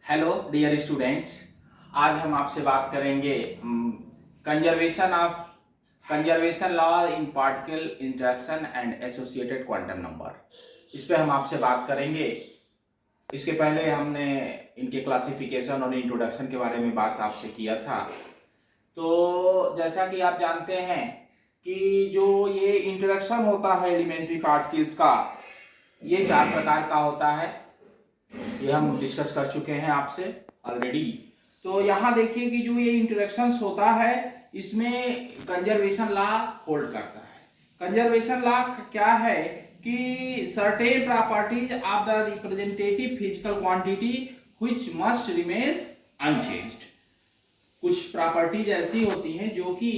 Hello dear students. आज हम आपसे बात करेंगे conservation law in particle interaction and associated quantum number. इस पे हम आपसे बात करेंगे। इसके पहले हमने इनके क्लासिफिकेशन और इंट्रोडक्शन के बारे में बात आपसे किया था। तो जैसा कि आप जानते हैं कि जो ये इंटरेक्शन होता है एलिमेंट्री पार्टिकल्स का, ये 4 प्रकार का होता है। ये हम डिस्कस कर चुके हैं आपसे ऑलरेडी। तो यहाँ देखिए कि जो ये इंटरेक्शंस होता है इसमें कंजर्वेशन लॉ होल्ड करता है। कंजर्वेशन लॉ क्या है कि certain properties of the representative physical quantity which must remains unchanged. कुछ प्रॉपर्टीज ऐसी होती हैं जो कि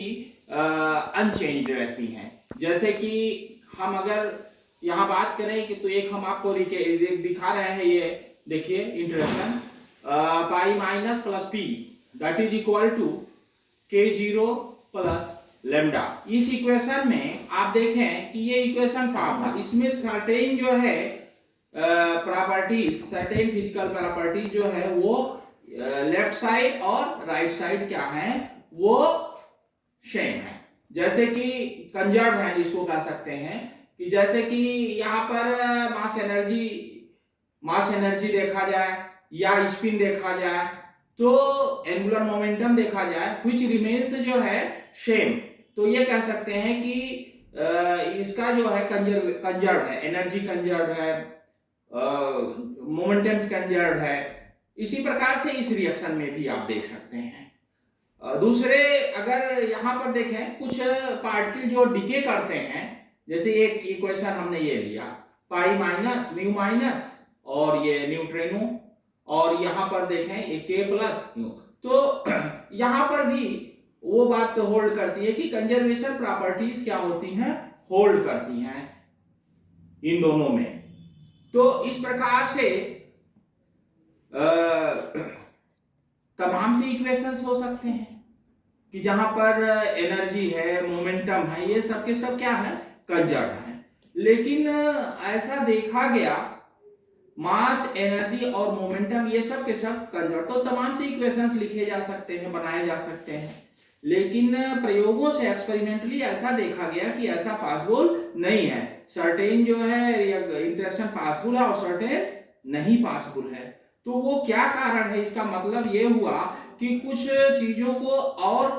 अनचेंज्ड रहती हैं। जैसे कि हम अगर यहाँ बात करें कि तो एक हम आपको दिखा रहे हैं, ये देखिए interaction pi minus plus P that is equal to k0 plus lambda. इस इक्वेशन में आप देखें कि ये इक्वेशन फॉर्म है, इसमें सर्टेन जो है प्रॉपर्टीज, सर्टेन फिजिकल प्रॉपर्टीज जो है वो लेफ्ट साइड और राइट साइड क्या है, वो सेम है। जैसे कि कंजर्व है जिसको कह सकते हैं कि जैसे कि यहाँ पर मास एनर्जी देखा जाए या स्पिन देखा जाए तो एंगुलर मोमेंटम देखा जाए व्हिच रिमेन्स जो है सेम, तो ये कह सकते हैं कि इसका जो है कंजर्व है, एनर्जी कंजर्व है, मोमेंटम कंजर्व है। इसी प्रकार से इस रिएक्शन में भी आप देख सकते हैं। दूसरे अगर यहाँ पर देखें कुछ पार्टिकल जो डिके करते हैं, जैसे एक इक्वेशन हमने ये लिया पाई माइनस म्यू माइनस और ये न्यूट्रिनो, और यहाँ पर देखें ये के प्लस म्यू, तो यहाँ पर भी वो बात तो होल्ड करती है कि कंजर्वेशन प्रॉपर्टीज क्या होती हैं, होल्ड करती हैं इन दोनों में। तो इस प्रकार से तमाम से इक्वेशंस हो सकते हैं कि जहां पर एनर्जी है, मोमेंटम है, ये सब के सब क्या है, कंजर्व है। लेकिन ऐसा देखा गया मास, एनर्जी और मोमेंटम ये सब के सब कंजर्व, तो तमाम से इक्वेशंस लिखे जा सकते हैं, बनाए जा सकते हैं। लेकिन प्रयोगों से एक्सपेरिमेंटली ऐसा देखा गया कि ऐसा पॉसिबल नहीं है। सर्टेन जो है इंटरेक्शन पॉसिबल है और सर्टेन नहीं पॉसिबल है। तो वो क्या कारण है, इसका मतलब ये हुआ कि कुछ चीजों को और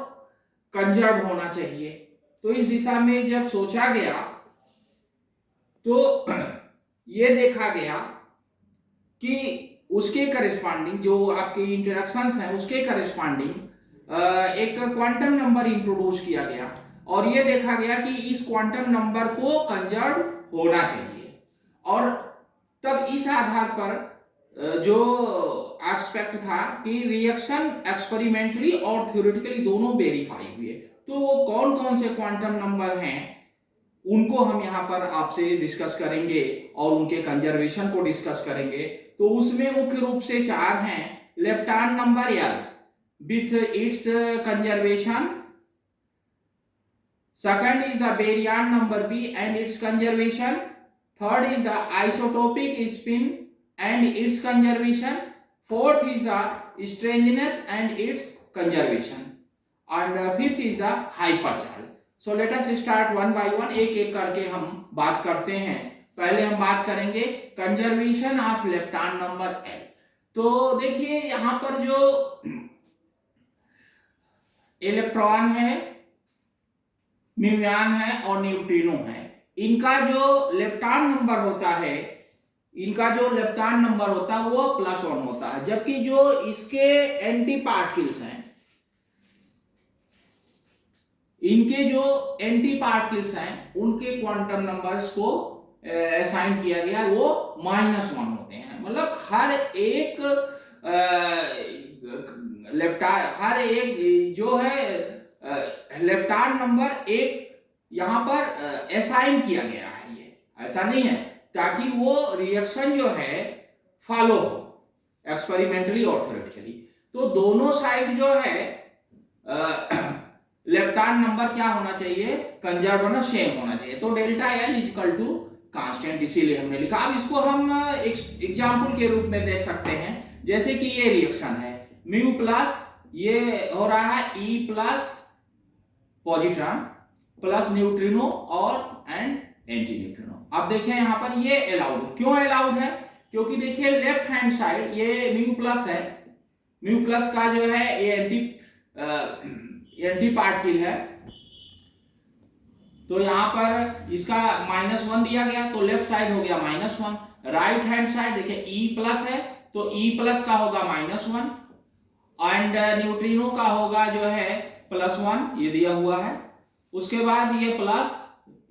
कंजर्व होना चाहिए। तो इस दिशा में जब सोचा गया तो ये देखा गया कि उसके करेस्पॉन्डिंग जो आपके इंटरेक्शंस हैं उसके करेस्पॉन्डिंग एक क्वांटम नंबर इंट्रोड्यूस किया गया और ये देखा गया कि इस क्वांटम नंबर को कंजर्व होना चाहिए। और तब इस आधार पर जो एस्पेक्ट था कि रिएक्शन एक्सपेरिमेंटली और थ्योरेटिकली दोनों वेरीफाई हुए। तो वो कौन कौन से क्वांटम नंबर हैं उनको हम यहाँ पर आपसे डिस्कस करेंगे और उनके कंजर्वेशन को डिस्कस करेंगे। तो उसमें मुख्य रूप से 4 हैं। Lepton number L with its conservation, second is the baryon number B and its conservation, third is the isotopic spin and its conservation, fourth is the strangeness and its conservation, and fifth is the hypercharge. So let us start one by one, एक एक करके हम बात करते हैं। पहले हम बात करेंगे conservation of lepton number L। तो देखिए यहाँ पर जो इलेक्ट्रॉन है, म्यूऑन है और न्यूट्रिनो है, इनका जो लेप्टॉन नंबर होता है, वो +1 होता है। जबकि जो इसके एंटी पार्टिकल्स हैं, उनके क्वांटम नंबर्स को असाइन किया गया, वो -1 होते हैं। मतलब हर एक जो है लेप्टॉन नंबर एक यहां पर असाइन किया गया है। ये ऐसा नहीं है, ताकि वो रिएक्शन जो है फॉलो हो एक्सपेरिमेंटली और थ्योरेटिकली। तो दोनों साइड जो है लेप्टॉन नंबर क्या होना चाहिए, कंजर्व होना, सेम होना चाहिए। तो delta L equal to constant, इसीलिए हमने लिखा। अब इसको हम एग्जाम्पल के रूप में देख सकते हैं जैसे कि ये रिएक्शन है म्यू प्लस, ये हो रहा है E plus positron plus neutrino और एंड एंटी न्यूट्रिनो। अब देखें यहाँ पर ये अलाउड, क्यों अलाउड है? क्योंकि देखिए लेफ्ट हैंड साइड ये म्यू प्लस है, म्यू प्लस का जो है ये एंटी पार्टिकल है, तो यहाँ पर इसका -1 दिया गया तो लेफ्ट साइड हो गया -1। राइट हैंड साइड देखिए ई प्लस है तो ई प्लस का होगा -1 एंड न्यूट्रिनो का होगा जो है +1, ये दिया हुआ है। उसके बाद ये प्लस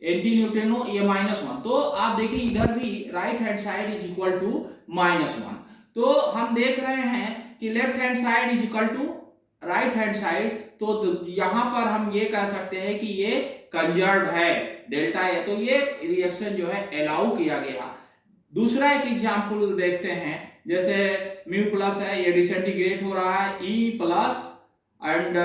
एंटी न्यूट्रिनो ये -1, तो आप देखिए इधर भी right hand side is equal to -1। तो हम देख रहे हैं कि left hand side is equal to right hand side, तो यहां पर हम ये कह सकते हैं कि ये कंजर्व्ड है डेल्टा ए, तो ये रिएक्शन जो है अलाउ किया गया। दूसरा एक एग्जांपल देखते हैं, जैसे म्यू प्लस है ये डिसइंटीग्रेट हो रहा है ई प्लस एंड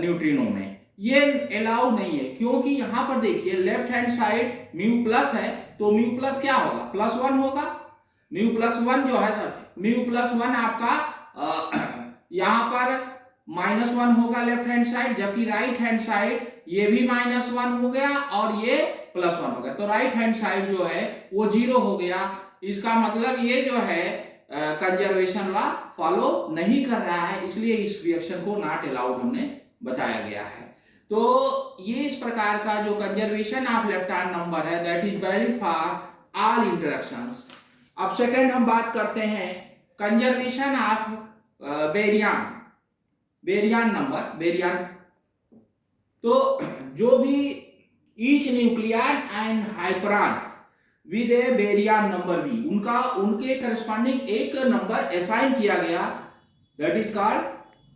न्यूट्रिनो में, ये अलाउ नहीं है क्योंकि यहां पर देखिए left hand side mu plus है तो म्यू प्लस क्या होगा +1 होगा, म्यू +1 जो है म्यू +1 आपका यहां पर -1 होगा लेफ्ट हैंड साइड, जबकि राइट हैंड साइड ये भी -1 हो गया और ये +1 हो गया, तो राइट हैंड साइड जो है वो 0 हो गया। इसका मतलब ये जो है कंजर्वेशन लॉ फॉलो नहीं कर रहा है, इसलिए इस रिएक्शन को नॉट अलाउड हमने बताया गया है। तो ये इस प्रकार का जो कंजर्वेशन ऑफ इलेक्ट्रॉन नंबर है that is valid for all interactions. अब सेकंड हम बात करते हैं conservation of baryon number, baryon, तो जो भी each nucleon and hyperons with a baryon number B, उनके करस्पॉन्डिंग एक नंबर असाइन किया गया that is called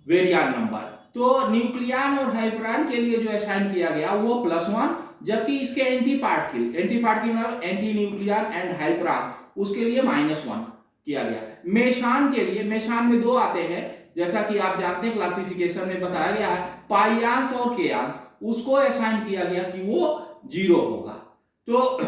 baryon number. तो न्यूक्लियन और हाइपरॉन के लिए जो असाइन किया गया वो +1, जबकि इसके एंटी पार्टिकल मतलब एंटी न्यूक्लियन एंड हाइपरॉन उसके लिए -1 किया गया। मेशान के लिए, मेशान में 2 आते हैं जैसा कि आप जानते हैं क्लासिफिकेशन में बताया गया है, पाइयांस और केयांस, उसको असाइन किया गया कि वो 0 होगा। तो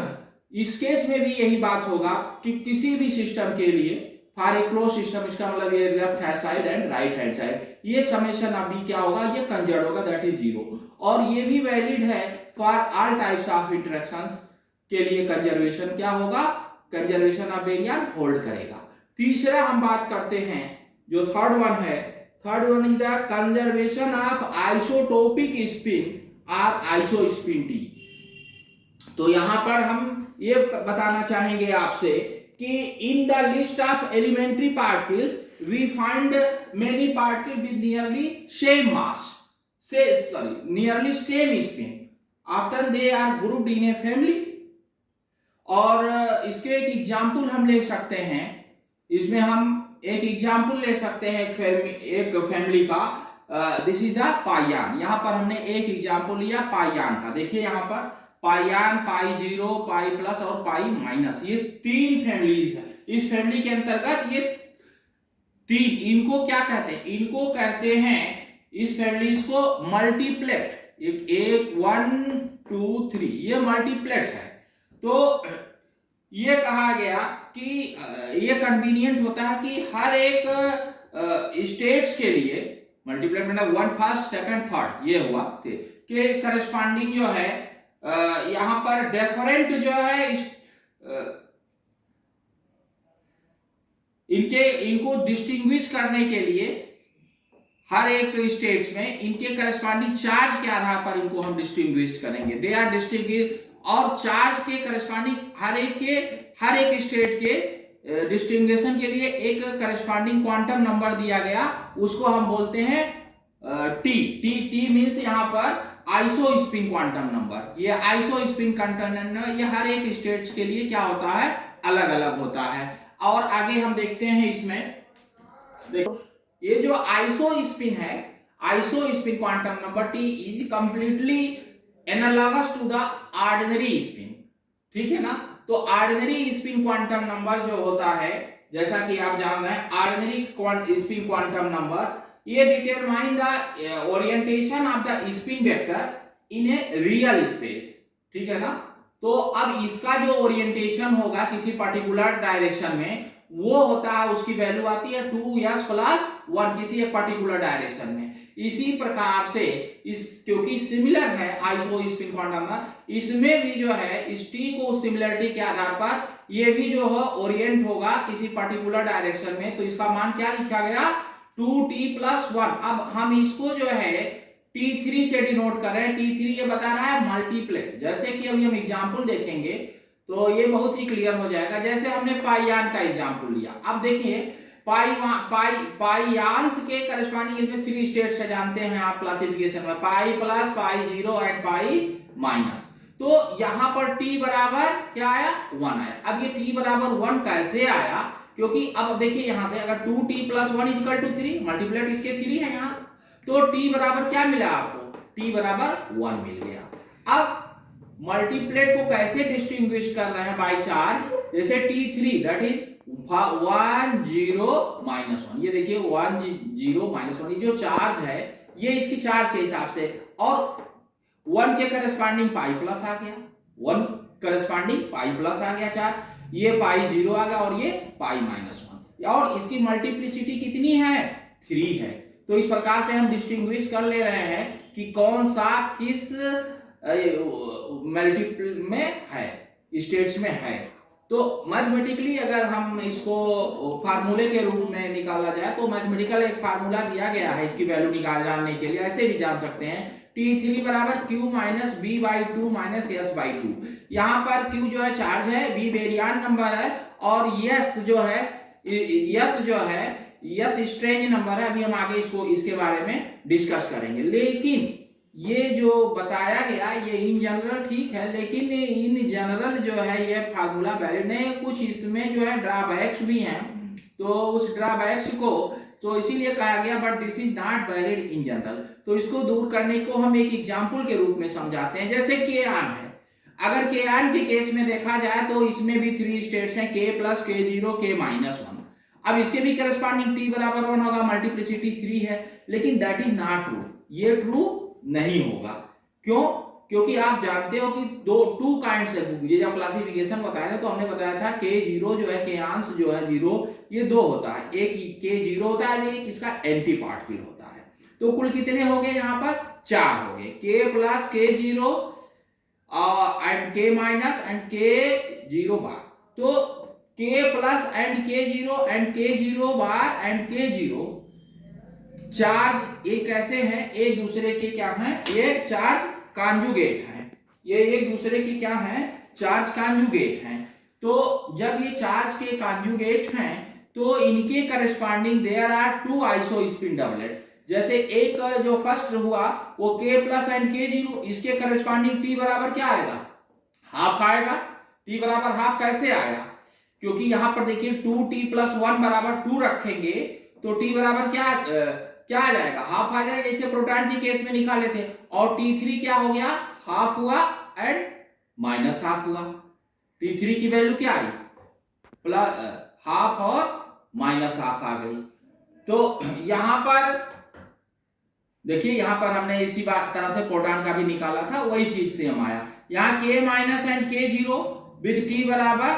इस केस में भी यही बात होगा कि किसी भी सिस्टम के लिए फॉर ए क्लोज सिस्टम, इसका मतलब ये left hand side and right hand side, ये समेशन अभी क्या होगा, ये कंजर्व्ड होगा दैट इज 0, और ये भी वैलिड है for all types of interactions के लिए कंजर्वेशन क्या होगा, कंजर्वेशन ऑफ बेरियन होल्ड करेगा। तीसरा हम बात करते हैं जो third one is the conservation of isotopic spin और आइसोस्पिन टी। तो यहां पर हम ये बताना चाहेंगे आपसे कि in the list of elementary particles we find many particle with nearly same mass, nearly same spin, after they are grouped in a family. और इसके एक एग्जाम्पल हम ले सकते हैं, इसमें हम एक एग्जाम्पल ले सकते हैं एक फैमिली का, दिस इज द पाइयान। यहां पर हमने एक एग्जाम्पल लिया पाइयान का, देखिए यहां पर पाइयान, पाई 0, पाई प्लस और पाई माइनस, ये 3 फैमिलीज है। इस फैमिली के अंतर्गत ये 3, इनको क्या कहते हैं, इनको कहते हैं इस फैमिलीज को मल्टीप्लेट, 1 2 3 ये मल्टीप्लेट है। तो ये कहा गया कि ये कन्वीनियंट होता है कि हर एक स्टेट्स के लिए मल्टीप्लेट मतलब 1 फर्स्ट सेकंड थर्ड ये हुआ के करस्पॉन्डिंग जो है यहां पर डिफरेंट जो है इनको डिस्टिंग्विश करने के लिए हर एक स्टेट्स में इनके करस्पॉन्डिंग चार्ज के आधार पर इनको हम डिस्टिंग्विश करेंगे, दे आर डिस्टिंग्विश, और चार्ज के करस्पॉन्डिंग हर एक स्टेट के डिस्टिंग्विशन के लिए एक करस्पॉन्डिंग क्वांटम नंबर दिया गया, उसको हम बोलते हैं टी मींस यहां पर आइसो स्पिन क्वांटम नंबर। ये आइसो स्पिन क्वांटम नंबर ये हर एक स्टेट्स के लिए क्या होता है, अलग अलग होता है। और आगे हम देखते हैं इसमें, देखो ये जो आइसो स्पिन है, iso spin quantum number T is completely analogous to the ordinary spin, ठीक है ना। तो ऑर्डिनरी स्पिन क्वांटम नंबर जो होता है, जैसा कि आप जान रहे हैं, ऑर्डिनरी स्पिन क्वांटम नंबर ये determine the orientation of the spin vector in a real space, ठीक है ना। तो अब इसका जो ओरिएंटेशन होगा किसी पर्टिकुलर डायरेक्शन में, वो होता है, उसकी वैल्यू आती है 2s प्लस 1 किसी एक पर्टिकुलर डायरेक्शन में। इसी प्रकार से इस क्योंकि सिमिलर है आइसो स्पिन क्वांटम नंबर, इसमें भी जो है इस टी को सिमिलरिटी के आधार पर ये भी जो है ओरिएंट होगा किसी पर्टिकुलर डायरेक्शन में। तो इसका मान क्या लिखा गया 2t प्लस 1। अब हम इसको जो है T3 से डिनोट कर रहे हैं। T3 ये बता रहा है मल्टीप्लेट। जैसे कि अभी हम एग्जांपल देखेंगे तो ये बहुत ही क्लियर हो जाएगा। जैसे हमने पाइयान का एग्जांपल लिया, अब देखिए पाइयांश के करस्पॉन्डिंग इसमें 3 स्टेट्स है, जानते हैं आप क्लासिफिकेशन में, pi plus, pi zero and pi minus. तो यहां पर t बराबर क्या आया 1 आया। अब ये t बराबर 1 कैसे आया, क्योंकि अब देखिए यहां से अगर 2t plus 1 equal to 3, multiplet इसके 3 है यहाँ, तो t बराबर क्या मिला आपको, t बराबर 1 मिल गया। अब मल्टीप्लेट को कैसे डिस्टिंग्विश कर रहे हैं बाय चार्ज, जैसे T3 दैट इज 1 0 -1, ये देखिए 1 0 -1, ये जो चार्ज है ये इसकी चार्ज के हिसाब से, और 1 के करस्पॉन्डिंग पाई प्लस आ गया, 1 करस्पॉन्डिंग पाई प्लस आ गया चार्ज, ये पाई 0 आ गया और ये पाई -1, और इसकी मल्टीप्लिसिटी कितनी है 3 है। तो इस प्रकार से हम डिस्टिंग्विश कर ले रहे हैं कि कौन सा किस मल्टीपल में है, स्टेट्स में है। तो मैथमेटिकली अगर हम इसको फार्मूले के रूप में निकाला जाए तो मैथमेटिकल एक फार्मूला दिया गया है इसकी वैल्यू जानने के लिए, ऐसे भी जान सकते हैं T3 बराबर Q minus B by 2 minus S by 2। यहाँ पर Q जो है चार्ज है, B बेरियन नंबर है, और यस जो है यस स्ट्रेंज नंबर है। अभी हम आगे इसके बारे में डिस्कस करेंगे। लेकिन ये जो बताया गया ये इन जनरल ठीक है, लेकिन इन जनरल जो है ये फार्मूला वैलिड नहीं है, कुछ इसमें जो है ड्रॉबैक्स भी हैं। तो उस ड्रॉबैक्स को तो इसीलिए कहा गया but this is not valid in general. तो इसको दूर करने को हम एक एग्जांपल के रूप में समझाते हैं। जैसे के आन है, अगर के आन के केस में देखा जाए तो इसमें भी 3 स्टेट्स हैं, k प्लस के 0 के माइनस 1। अब इसके भी करस्पॉन्डिंग t बराबर 1 होगा, मल्टीप्लिसिटी 3 है, लेकिन दैट इज नॉट ट्रू, ये ट्रू नहीं होगा। क्यों? क्योंकि आप जानते हो कि 2 काइंड से, ये जब क्लासिफिकेशन बताया था तो हमने बताया था k0 जो है, के अंश जो है 0, ये 2 होता है, एक k0 होता है, एक इसका एंटी पार्टिकल होता है। तो कुल कितने हो गए यहाँ पर 4 हो गए, k plus k0 and k minus and k0 बार। तो k plus and k0 and k0 bar and k0 charge एक कैसे हैं, एक दूसरे के क्या हैं, ये चार्ज कॉन्जुगेट हैं, ये एक दूसरे के क्या हैं, चार्ज कॉन्जुगेट हैं। तो जब ये चार्ज के कॉन्जुगेट हैं तो इनके corresponding there are 2 iso spin doublet. जैसे एक जो फर्स्ट हुआ वो k प्लस एंड k0, इसके करस्पॉन्डिंग t बराबर क्या आएगा, हाफ आएगा। t बराबर हाफ कैसे आएगा, क्योंकि यहां पर देखिए 2t प्लस 1 बराबर 2 रखेंगे तो t बराबर क्या आ जाएगा, हाफ आ जाएगा, जैसे प्रोटॉन के केस में निकाले थे। और T3 क्या हो गया, हाफ हुआ एंड माइनस हाफ हुआ। T3 की वैल्यू क्या आई, प्लस हाफ और माइनस हाफ आ गई। तो यहां पर देखिए, यहां पर हमने इसी तरह से प्रोटॉन का भी निकाला था, वही चीज से हम आया। यहाँ k minus and k0 with t बराबर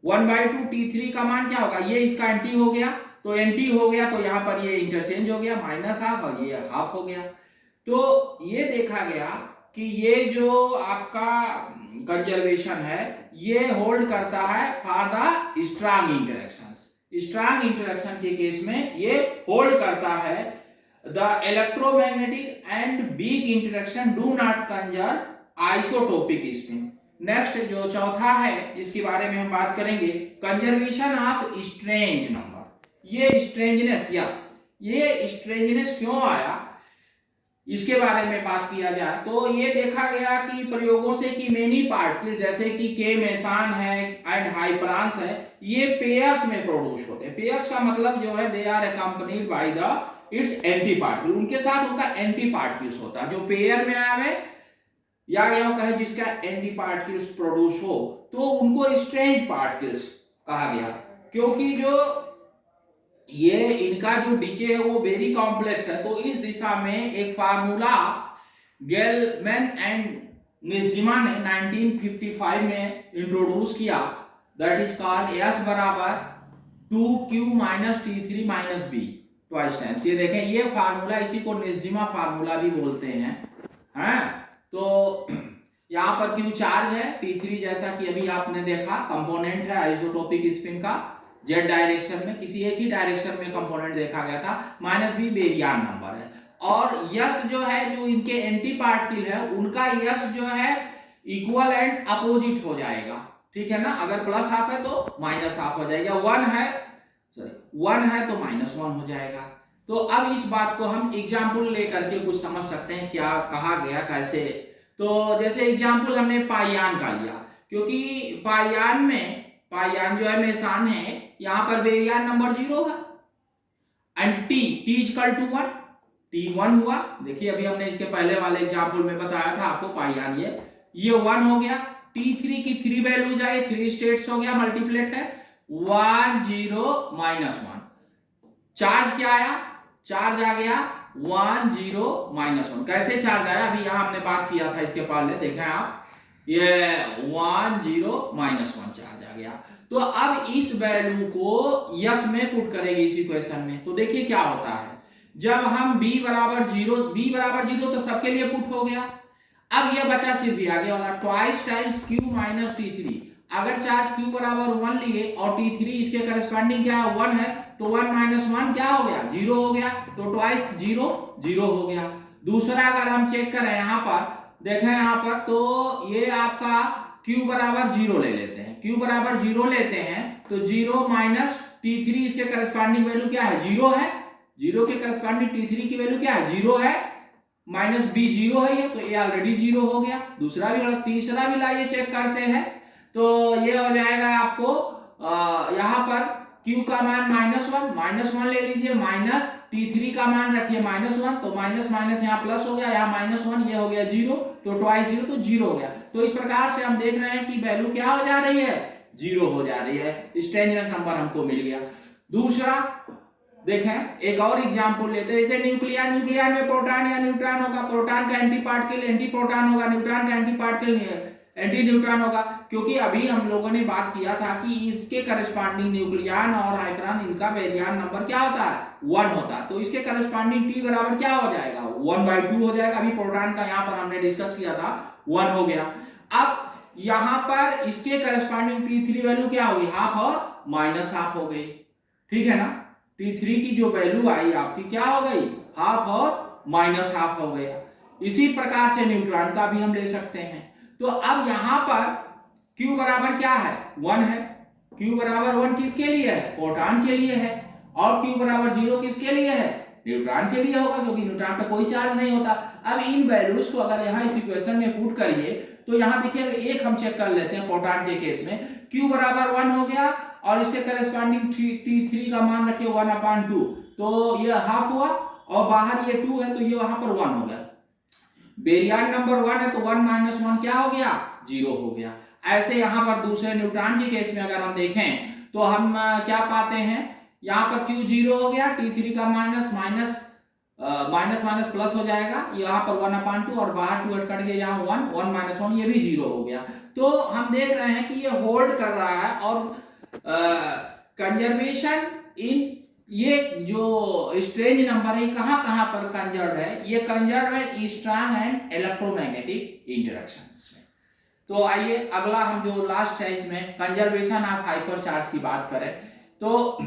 1/2, T3 का मान क्या होगा, ये इसका एंटी हो गया, तो एंटी हो गया, तो यहाँ पर ये इंटरचेंज हो गया, माइनस हाफ और ये हाफ हो गया। तो ये देखा गया कि ये जो आपका कंजर्वेशन है ये होल्ड करता है for the strong interactions. Strong interaction के केस में ये होल्ड करता है। The electromagnetic and weak interaction do not conserve isotopic spin. Next जो चौथा है जिसके बारे में हम बात करेंगे, कंजर्वेशन ऑफ स्ट्रेंज नंबर। ये स्ट्रेंजनेस, यस, ये स्ट्रेंजनेस क्यों आया इसके बारे में बात किया जाए तो ये देखा गया कि प्रयोगों से कि मेनी पार्टिकल जैसे कि के मेसान है एंड हाइपरांस है, ये पेयर्स में प्रोड्यूस होते हैं। पेयर्स का मतलब जो है they are accompanied by the its anti particle, उनके साथ उनका एंटी पार्टिकल्स होता है। जो पेयर में आवे या यह कहे जिसका एंटी पार्टिकल्स प्रोड्यूस हो तो उनको स्ट्रेंज पार्टिकल्स कहा गया, क्योंकि जो ये इनका जो डीके है वो वेरी कॉम्प्लेक्स है। तो इस दिशा में एक फार्मूला गेलमैन एंड निजिमा ने 1955 में इंट्रोड्यूस किया दैट इज कॉल्ड S बराबर 2Q minus T3 minus B twice times. ये देखें ये फार्मूला, इसी को निस्जिमा फार्मूला भी बोलते हैं। तो यहाँ पर Q चार्ज है, T3 जैसा कि अभी आपने देखा कंपोनेंट है आइसोटोपिक स्पिन का, जेड डायरेक्शन में, किसी एक ही डायरेक्शन में कंपोनेंट देखा गया था, माइनस B बेरियान नंबर है। और यस जो है, जो इनके एंटी पार्टिकल है उनका यस जो है इक्वल एंड अपोजिट हो जाएगा, ठीक है ना। अगर प्लस हाफ है तो माइनस हाफ हो जाएगा, 1 है तो माइनस 1 हो जाएगा। तो अब इस बात को हम एग्जाम्पल लेकर के कुछ समझ सकते हैं क्या कहा गया कैसे। तो जैसे एग्जाम्पल हमने पाइयान का लिया, क्योंकि पाइयान जो है मेसान है, यहां पर बेरियान नंबर 0 है and T equal to 1, T1 हुआ। देखिए अभी हमने इसके पहले वाले एग्जाम्पल में बताया था आपको पाइयान, ये 1 हो गया। T3 की 3 वैल्यूज आई, 3 स्टेट्स हो गया, मल्टीप्लेट है 1 0 माइनस 1। चार्ज क्या आया, चार्ज आ गया 1 0 माइनस 1। कैसे चार्ज आया, अभी यहां हमने बात किया था इसके पहले, देखें आप, ये 1 0 माइनस 1 चार्ज आ गया। तो अब इस वैल्यू को यस में पुट करेंगे इस इक्वेशन में, तो देखिए क्या होता है। जब हम b बराबर 0 तो सबके लिए पुट हो गया। अब ये बचा सिर्फ भी आगे वाला twice times Q minus T3। अगर चार्ज Q बराबर 1 लिए और T3 इसके करस्पॉन्डिंग क्या है 1 है, तो 1 माइनस 1 क्या हो गया, 0 हो गया। तो ट्वाइस 0 0 हो गया। दूसरा अगर हम चेक करें यहाँ पर, देखें यहाँ पर, तो ये आपका Q बराबर 0 ले लेते हैं, Q बराबर 0 लेते हैं तो 0 माइनस T3 इसके करस्पॉन्डिंग वैल्यू क्या है, 0 है। 0 के करस्पॉन्डिंग T3 की वैल्यू क्या है, 0 है, माइनस B 0 है ये, तो ये ऑलरेडी 0 हो गया। दूसरा भी होगा, तीसरा भी लाइए चेक करते हैं, तो ये हो जाएगा आपको यहाँ पर Q का मान -1 ले लीजिए, माइनस T3 का मान रखिए -1, तो माइनस माइनस यहाँ प्लस हो गया, यहाँ -1, ये हो गया 0, तो ट्वाइस 0 तो 0 हो गया। तो इस प्रकार से हम देख रहे हैं कि वैल्यू क्या हो जा रही है, 0 हो जा रही है, स्ट्रेंजनेस नंबर हमको मिल गया। दूसरा देखें, एक और एग्जांपल लेते हैं, जैसे न्यूक्लियन में प्रोटॉन या न्यूट्रॉन होगा, प्रोटॉन का एंटी पार्टिकल एंटी प्रोटॉन होगा, न्यूट्रॉन का एंटी पार्टिकल एंटी न्यूट्रॉन होगा। क्योंकि अभी हम लोगों ने बात किया था कि इसके करस्पॉन्डिंग न्यूक्लियन और हाइड्रॉन, इनका बेरियान नंबर क्या होता है, 1 होता है। तो इसके करस्पॉन्डिंग T बराबर क्या हो जाएगा, 1/2 हो जाएगा। अभी प्रोटॉन का यहाँ पर हमने डिस्कस किया था 1 हो गया। अब यहाँ पर इसके करस्पॉन्डिंग T3 वैल्यू क्या होगी, हाफ और माइनस हाफ हो गई, ठीक है ना। T3 की जो वैल्यू आई आपकी क्या हो गई, हाफ और माइनस हाफ हो गया। इसी प्रकार से न्यूट्रॉन का भी हम ले सकते हैं। तो अब यहां पर Q बराबर क्या है, 1 है। Q बराबर 1 किसके लिए है, प्रोटॉन के लिए है, और Q बराबर 0 किसके लिए है, न्यूट्रॉन के लिए होगा, क्योंकि न्यूट्रॉन पे कोई चार्ज नहीं होता। अब इन वैल्यूज को अगर यहाँ इस इक्वेशन में पुट करिए, तो यहाँ देखिए एक हम चेक कर लेते हैं प्रोटॉन के केस में, Q बराबर 1 हो गया और इसके करस्पॉन्डिंग T3 का मान रखिए 1/2, तो ये हाफ हुआ, और बाहर ये 2 है तो ये वहां पर 1 हो गया। बेरियान नंबर 1 है तो 1 माइनस 1 क्या हो गया, 0 हो गया। ऐसे यहाँ पर दूसरे न्यूट्रॉन के केस में अगर हम देखें तो हम क्या पाते हैं, यहाँ पर Q 0 हो गया, T3 का माइनस प्लस हो जाएगा, यहाँ पर 1/2 और बाहर 2 कट गया, यहाँ 1 माइनस 1 ये भी 0 हो गया। तो हम देख रहे हैं कि ये होल्ड कर रहा है, और कंजर्वेशन इन ये जो स्ट्रेंज नंबर है कहां पर कंजर्व है, ये कंजर्व है स्ट्रॉन्ग एंड इलेक्ट्रोमैग्नेटिक इंटरेक्शंस में। तो आइए अगला हम जो लास्ट है इसमें कंजर्वेशन ऑफ हाइपर चार्ज की बात करें, तो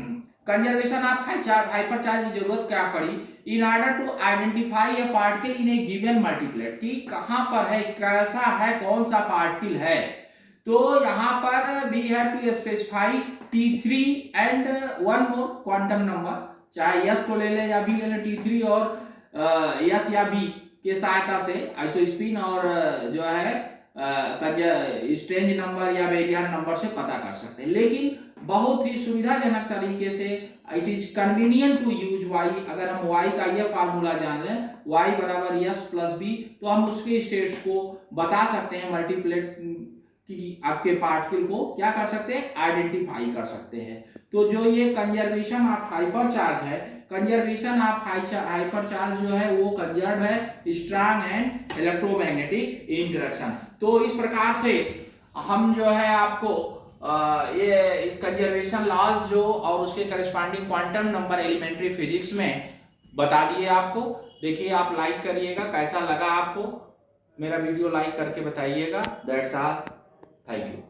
कंजर्वेशन ऑफ हाइपर चार्ज की जरूरत क्या पड़ी, in order to identify a particle in a given multiplet, कि कहां पर है, कैसा है, कौन सा पार्टिकल है। तो यहां पर we have to specify T3 and one more quantum number, चाहे यस को ले ले या बी ले ले, T3 और यस या बी के सहायता से आइसोस्पिन और जो है स्ट्रेंज नंबर या बेरियान नंबर से पता कर सकते हैं। लेकिन बहुत ही सुविधाजनक तरीके से it is convenient to use y। अगर हम y का ये फार्मूला जान लें, y बराबर यस प्लस बी, तो हम उसके स्टेट्स को बता सकते हैं, मल्टीप्लेट कि आपके पार्टिकल को क्या कर सकते हैं, आइडेंटिफाई कर सकते हैं। तो जो ये कंजर्वेशन ऑफ हाइपर चार्ज है, कंजर्वेशन ऑफ हाइपर चार्ज जो है वो कंजर्व है स्ट्रॉन्ग एंड इलेक्ट्रोमैग्नेटिक इंटरेक्शन। तो इस प्रकार से हम जो है आपको ये इस कंजर्वेशन लॉज जो और उसके corresponding quantum number elementary physics में बता दिए आपको। देखिए आप लाइक करिएगा, कैसा लगा आपको मेरा वीडियो, लाइक करके बताइएगा। That's all, thank you.